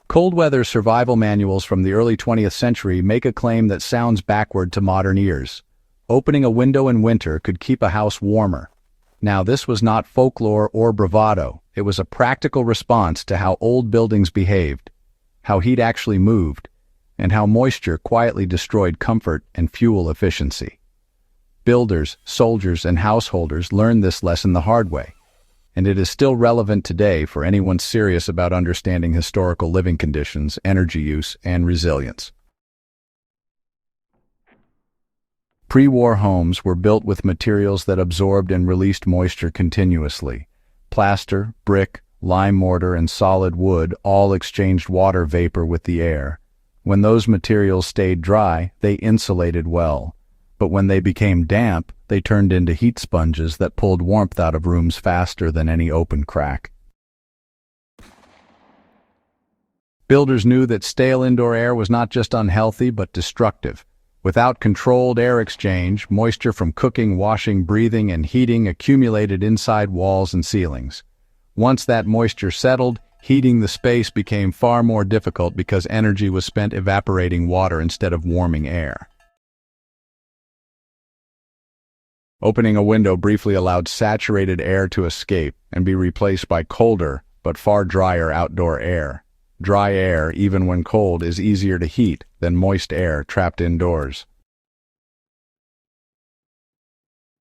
Cold weather survival manuals from the early 20th century make a claim that sounds backward to modern ears. Opening a window in winter could keep a house warmer. Now, this was not folklore or bravado. It was a practical response to how old buildings behaved, how heat actually moved, and how moisture quietly destroyed comfort and fuel efficiency. Builders, soldiers, and householders learned this lesson the hard way, and it is still relevant today for anyone serious about understanding historical living conditions, energy use, and resilience. Pre-war homes were built with materials that absorbed and released moisture continuously. Plaster, brick, lime mortar, and solid wood all exchanged water vapor with the air. When those materials stayed dry, they insulated well. But when they became damp, they turned into heat sponges that pulled warmth out of rooms faster than any open crack. Builders knew that stale indoor air was not just unhealthy but destructive. Without controlled air exchange, moisture from cooking, washing, breathing, and heating accumulated inside walls and ceilings. Once that moisture settled, heating the space became far more difficult because energy was spent evaporating water instead of warming air. Opening a window briefly allowed saturated air to escape and be replaced by colder but far drier outdoor air. Dry air, even when cold, is easier to heat than moist air trapped indoors.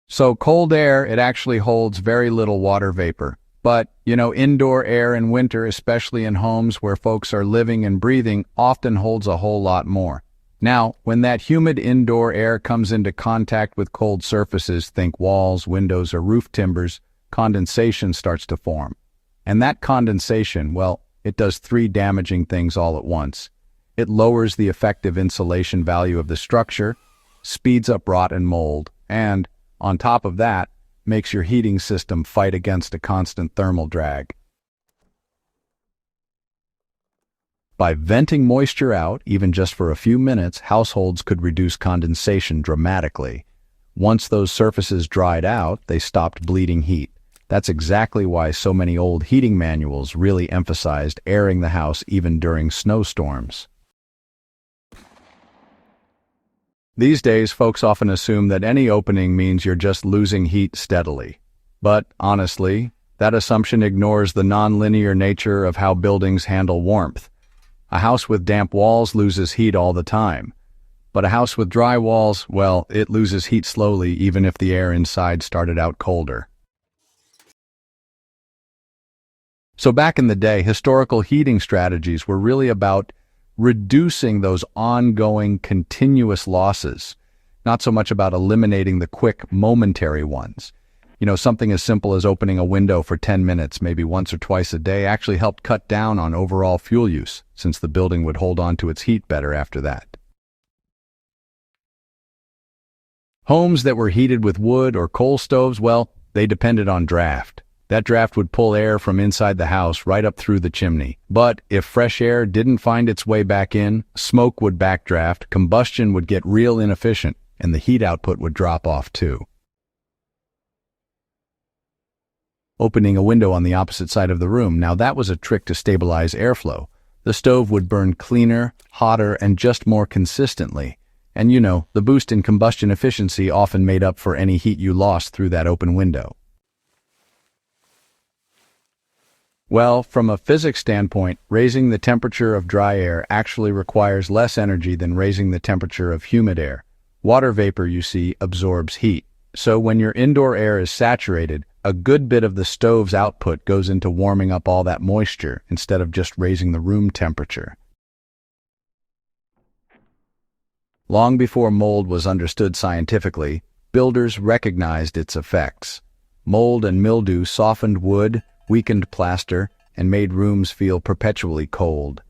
So cold air, it actually holds very little water vapor. But, indoor air in winter, especially in homes where folks are living and breathing, often holds a whole lot more. Now, when that humid indoor air comes into contact with cold surfaces, think walls, windows, or roof timbers, condensation starts to form. And that condensation, well, it does three damaging things all at once. It lowers the effective insulation value of the structure, speeds up rot and mold, and, on top of that, makes your heating system fight against a constant thermal drag. By venting moisture out, even just for a few minutes, households could reduce condensation dramatically. Once those surfaces dried out, they stopped bleeding heat. That's exactly why so many old heating manuals really emphasized airing the house even during snowstorms. These days, folks often assume that any opening means you're just losing heat steadily. But, honestly, that assumption ignores the non-linear nature of how buildings handle warmth. A house with damp walls loses heat all the time. But a house with dry walls, well, it loses heat slowly even if the air inside started out colder. So back in the day, historical heating strategies were really about reducing those ongoing, continuous losses, not so much about eliminating the quick, momentary ones. Something as simple as opening a window for 10 minutes, maybe once or twice a day, actually helped cut down on overall fuel use, since the building would hold on to its heat better after that. Homes that were heated with wood or coal stoves, well, they depended on draft. That draft would pull air from inside the house right up through the chimney. But if fresh air didn't find its way back in, smoke would backdraft, combustion would get real inefficient, and the heat output would drop off too. Opening a window on the opposite side of the room, now that was a trick to stabilize airflow. The stove would burn cleaner, hotter, and just more consistently. And the boost in combustion efficiency often made up for any heat you lost through that open window. Well, from a physics standpoint, raising the temperature of dry air actually requires less energy than raising the temperature of humid air. Water vapor, you see, absorbs heat. So when your indoor air is saturated, a good bit of the stove's output goes into warming up all that moisture instead of just raising the room temperature. Long before mold was understood scientifically, builders recognized its effects. Mold and mildew softened wood, weakened plaster, and made rooms feel perpetually cold.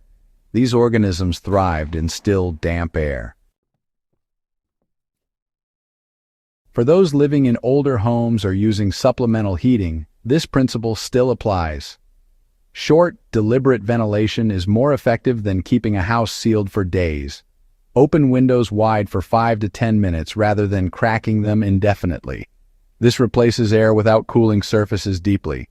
These organisms thrived in still, damp air. For those living in older homes or using supplemental heating, this principle still applies. Short, deliberate ventilation is more effective than keeping a house sealed for days. Open windows wide for 5 to 10 minutes rather than cracking them indefinitely. This replaces air without cooling surfaces deeply.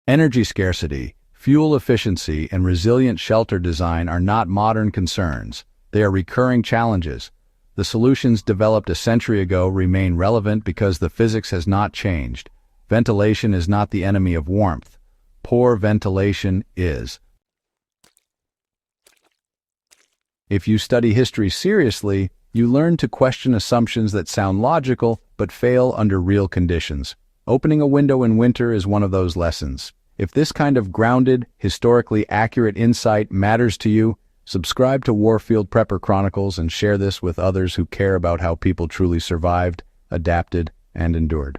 Energy scarcity, Fuel efficiency and resilient shelter design are not modern concerns. They are recurring challenges. The solutions developed a century ago remain relevant because the physics has not changed. Ventilation is not the enemy of warmth. Poor ventilation is. If you study history seriously, you learn to question assumptions that sound logical but fail under real conditions. Opening a window in winter is one of those lessons. If this kind of grounded, historically accurate insight matters to you, subscribe to Warfield Prepper Chronicles and share this with others who care about how people truly survived, adapted, and endured.